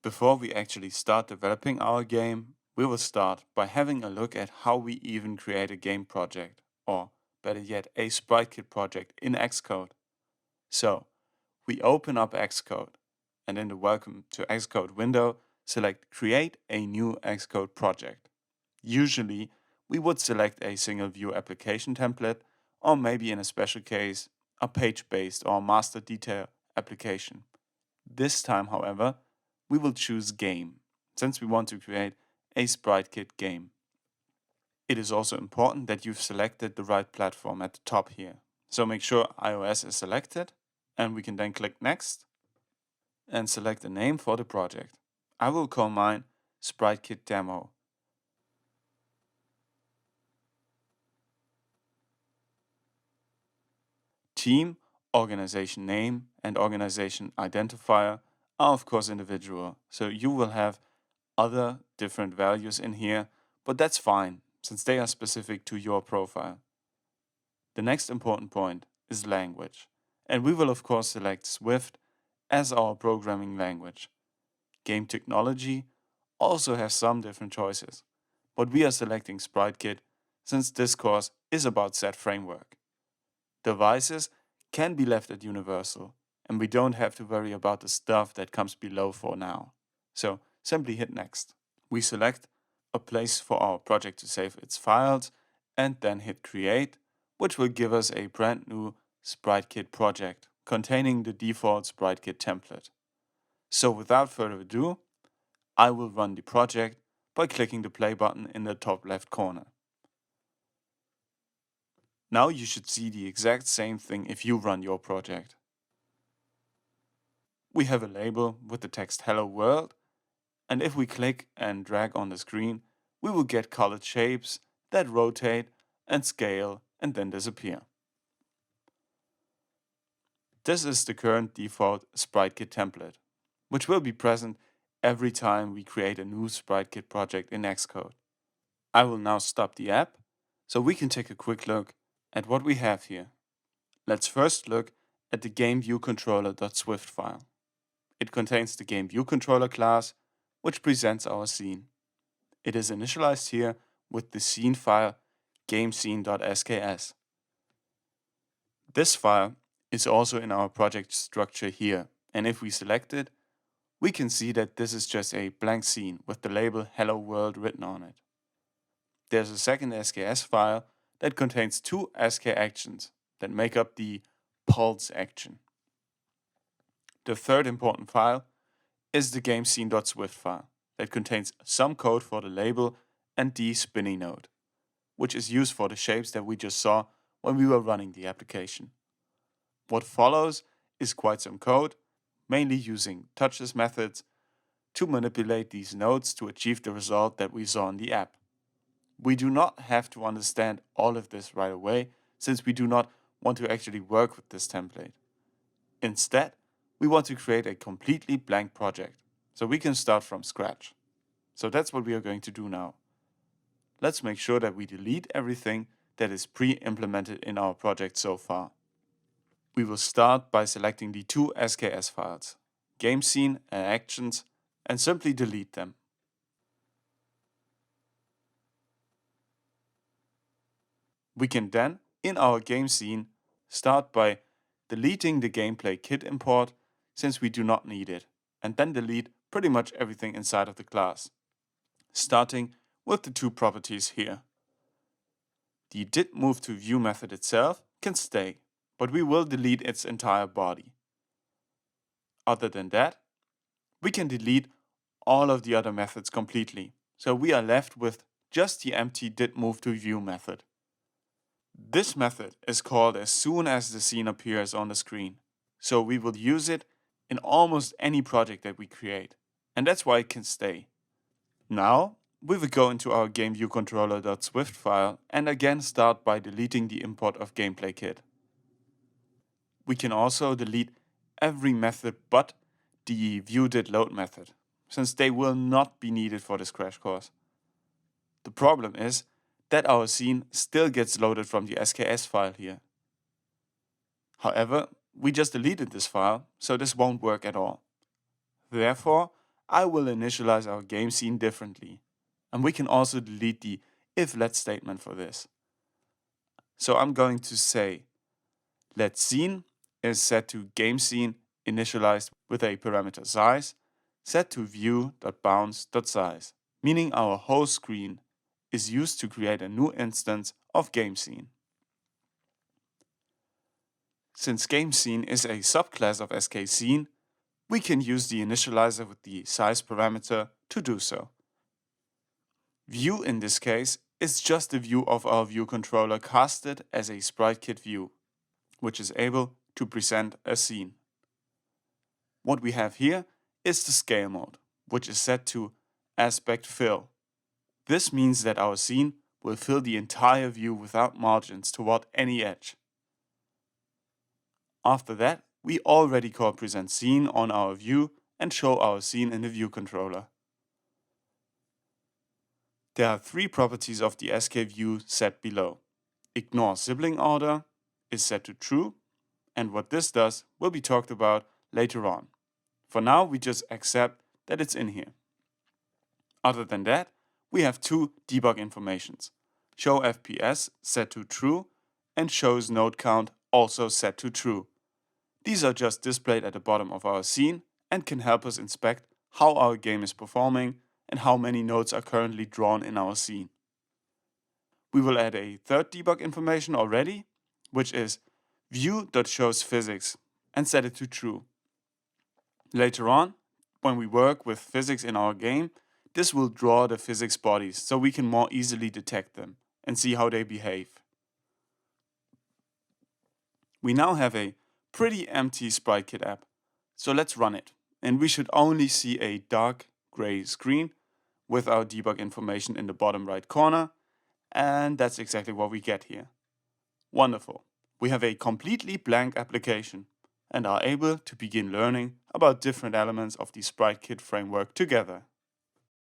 Before we actually start developing our game, we will start by having a look at how we even create a game project, or better yet, a SpriteKit project in Xcode. So, we open up Xcode, and in the Welcome to Xcode window, select Create a new Xcode project. Usually, we would select a single view application template, or maybe in a special case, a page-based or master detail application. This time, however, we will choose Game, since we want to create a SpriteKit game. It is also important that you've selected the right platform at the top here. So make sure iOS is selected, and we can then click Next and select a name for the project. I will call mine SpriteKit Demo. Team, organization name, and organization identifier are of course individual, so you will have other different values in here, but that's fine since they are specific to your profile. The next important point is language, and we will of course select Swift as our programming language. Game technology also has some different choices, but we are selecting SpriteKit since this course is about set framework. Devices can be left at universal, and we don't have to worry about the stuff that comes below for now. So simply hit Next. We select a place for our project to save its files and then hit Create, which will give us a brand new SpriteKit project containing the default SpriteKit template. So without further ado, I will run the project by clicking the play button in the top left corner. Now you should see the exact same thing if you run your project. We have a label with the text Hello World, and if we click and drag on the screen, we will get colored shapes that rotate and scale and then disappear. This is the current default SpriteKit template, which will be present every time we create a new SpriteKit project in Xcode. I will now stop the app so we can take a quick look at what we have here. Let's first look at the GameViewController.swift file. It contains the GameViewController class, which presents our scene. It is initialized here with the scene file GameScene.sks. This file is also in our project structure here, and if we select it, we can see that this is just a blank scene with the label Hello World written on it. There's a second SKS file that contains two SK actions that make up the pulse action. The third important file is the GameScene.swift file that contains some code for the label and the spinny node, which is used for the shapes that we just saw when we were running the application. What follows is quite some code, mainly using touchless methods to manipulate these nodes to achieve the result that we saw in the app. We do not have to understand all of this right away, since we do not want to actually work with this template. Instead, we want to create a completely blank project, so we can start from scratch. So that's what we are going to do now. Let's make sure that we delete everything that is pre-implemented in our project so far. We will start by selecting the two SKS files, GameScene and Actions, and simply delete them. We can then, in our game scene, start by deleting the gameplay kit import since we do not need it, and then delete pretty much everything inside of the class, starting with the two properties here. The didMoveToView method itself can stay, but we will delete its entire body. Other than that, we can delete all of the other methods completely, so we are left with just the empty didMoveToView method. This method is called as soon as the scene appears on the screen, so we will use it in almost any project that we create, and that's why it can stay. Now, we will go into our GameViewController.swift file and again start by deleting the import of gameplay kit. We can also delete every method but the viewDidLoad method, since they will not be needed for this crash course. The problem is that our scene still gets loaded from the SKS file here. However, we just deleted this file, so this won't work at all. Therefore, I will initialize our game scene differently. And we can also delete the if let statement for this. So I'm going to say let scene is set to game scene initialized with a parameter size set to view.bounds.size, meaning our whole screen is used to create a new instance of game scene. Since game scene is a subclass of skScene, we can use the initializer with the size parameter to do so. View in this case is just a view of our view controller casted as a SpriteKit view, which is able to present a scene. What we have here is the scale mode, which is set to aspect fill. This means that our scene will fill the entire view without margins toward any edge. After that, we already call present scene on our view and show our scene in the view controller. There are three properties of the skView set below. Ignore sibling order is set to true, and what this does will be talked about later on. For now, we just accept that it's in here. Other than that, we have two debug informations. Show FPS set to true and shows node count also set to true. These are just displayed at the bottom of our scene and can help us inspect how our game is performing and how many nodes are currently drawn in our scene. We will add a third debug information already, which is view.showsPhysics, and set it to true. Later on, when we work with physics in our game, this will draw the physics bodies so we can more easily detect them and see how they behave. We now have a pretty empty SpriteKit app, so let's run it. And we should only see a dark gray screen with our debug information in the bottom right corner, and that's exactly what we get here. Wonderful. We have a completely blank application and are able to begin learning about different elements of the SpriteKit framework together.